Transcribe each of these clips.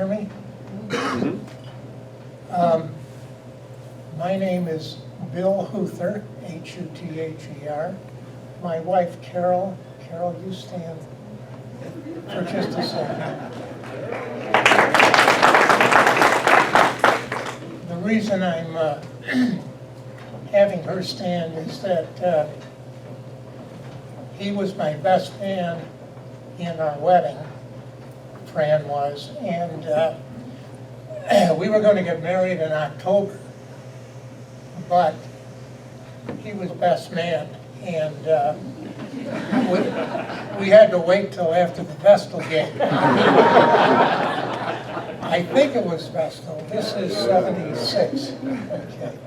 hear me? My name is Bill Huther, H-U-T-H-E-R. My wife, Carol. Carol, you stand for just a second. The reason I'm having her stand is that he was my best man in our wedding, Fran was, and we were going to get married in October, but he was best man, and we had to wait till after the Vestal game. I think it was Vestal. This is 76. Okay.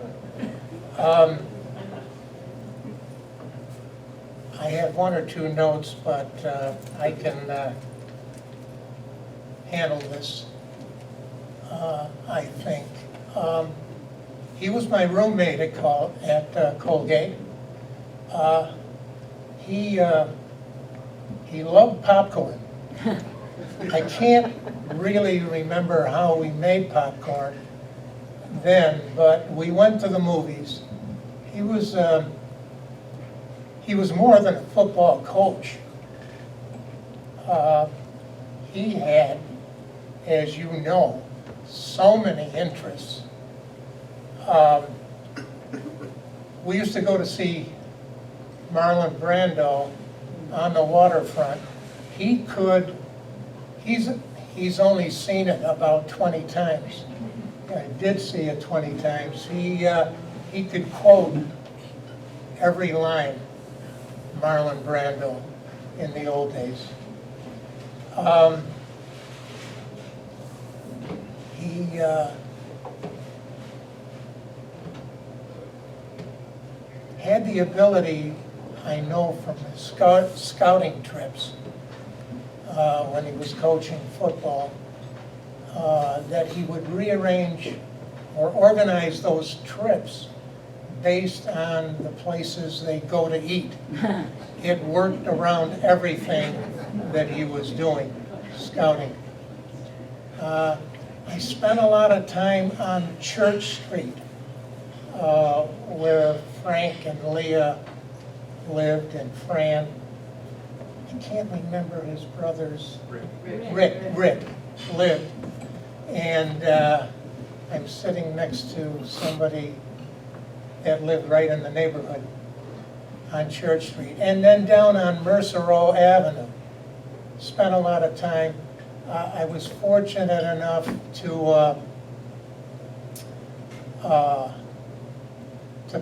I have one or two notes, but I can handle this, I think. He was my roommate at Colgate. He loved popcorn. I can't really remember how we made popcorn then, but we went to the movies. He was more than a football coach. He had, as you know, so many interests. We used to go to see Marlon Brando on the waterfront. He's only seen it about 20 times. I did see it 20 times. He could quote every line, Marlon Brando, in the old days. He had the ability, I know from his scouting trips when he was coaching football, that he would rearrange or organize those trips based on the places they go to eat. It worked around everything that he was doing, scouting. I spent a lot of time on Church Street, where Frank and Leah lived, and Fran. I can't remember his brother's, Rick lived. And I'm sitting next to somebody that lived right in the neighborhood on Church Street. And then down on Mercereau Avenue. Spent a lot of time. I was fortunate enough to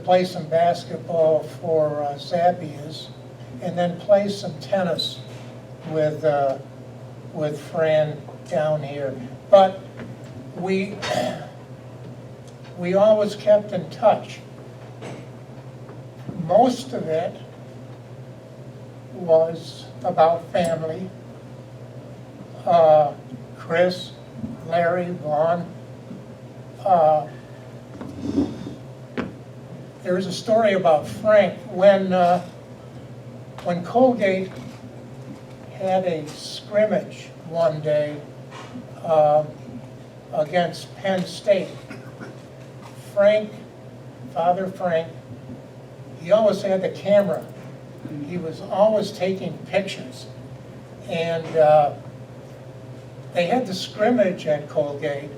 play some basketball for Zappia's, and then play some tennis with Fran down here. But we always kept in touch. Most of it was about family. Chris, Larry, Vaughn. There was a story about Frank when Colgate had a scrimmage one day against Penn State. Father Frank, he always had the camera. He was always taking pictures. And they had the scrimmage at Colgate,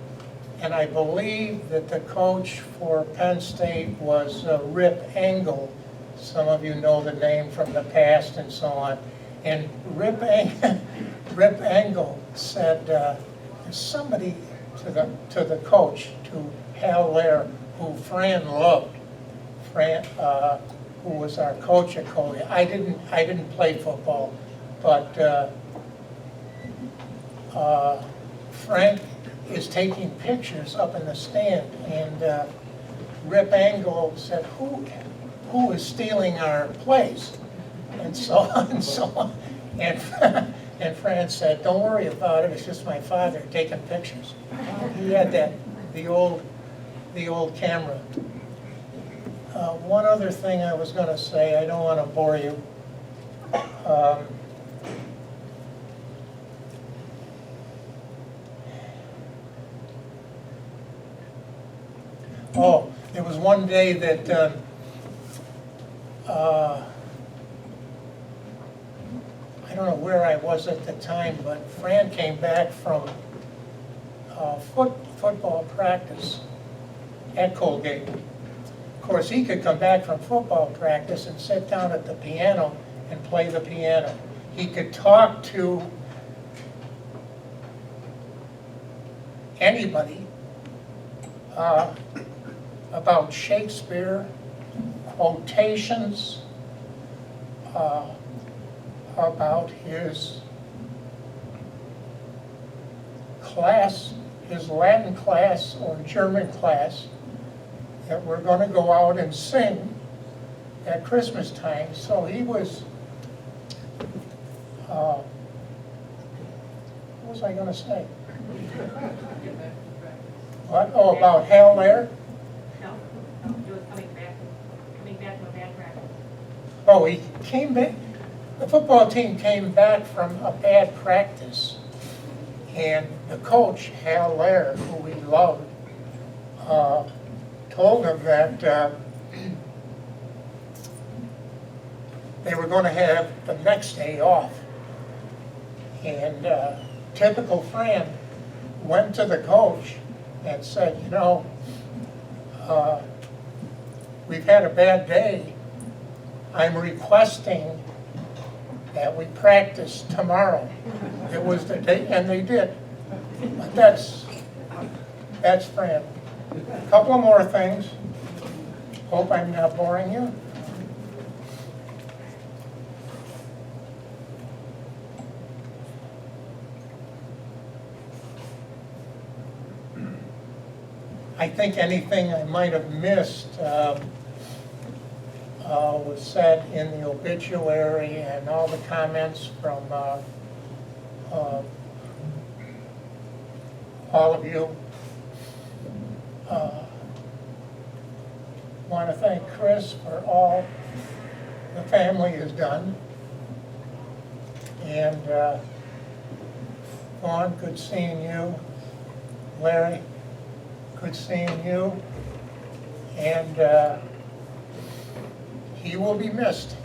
and I believe that the coach for Penn State was Rip Engel. Some of you know the name from the past and so on. And Rip Engel said, there's somebody to the coach, to Hal Lair, who Fran loved. Fran, who was our coach at Colgate. I didn't play football, but Frank is taking pictures up in the stand, and Rip Engel said, who is stealing our place? And so on and so on. And Fran said, don't worry about it, it's just my father taking pictures. He had the old camera. One other thing I was going to say, I don't want to bore you. one day that I don't know where I was at the time, but Fran came back from football practice at Colgate. Of course, he could come back from football practice and sit down at the piano and play the piano. He could talk to anybody about Shakespeare, quotations, about his class, his Latin class or German class, that we're going to go out and sing at Christmas time. So he was, what was I going to say? What? Oh, about Hal there? No, he was coming back from a bad practice. Oh, he came back. The football team came back from a bad practice, and the coach, Hal Lair, who we loved, told him that they were going to have the next day off. And typical Fran went to the coach and said, you know, we've had a bad day. I'm requesting that we practice tomorrow. It was the day, and they did. But that's Fran. A couple of more things. Hope I'm not boring you. I think anything I might have missed was said in the obituary, and all the comments from all of you. Want to thank Chris for all the family has done. And Vaughn, good seeing you. Larry, good seeing you. And he will be missed.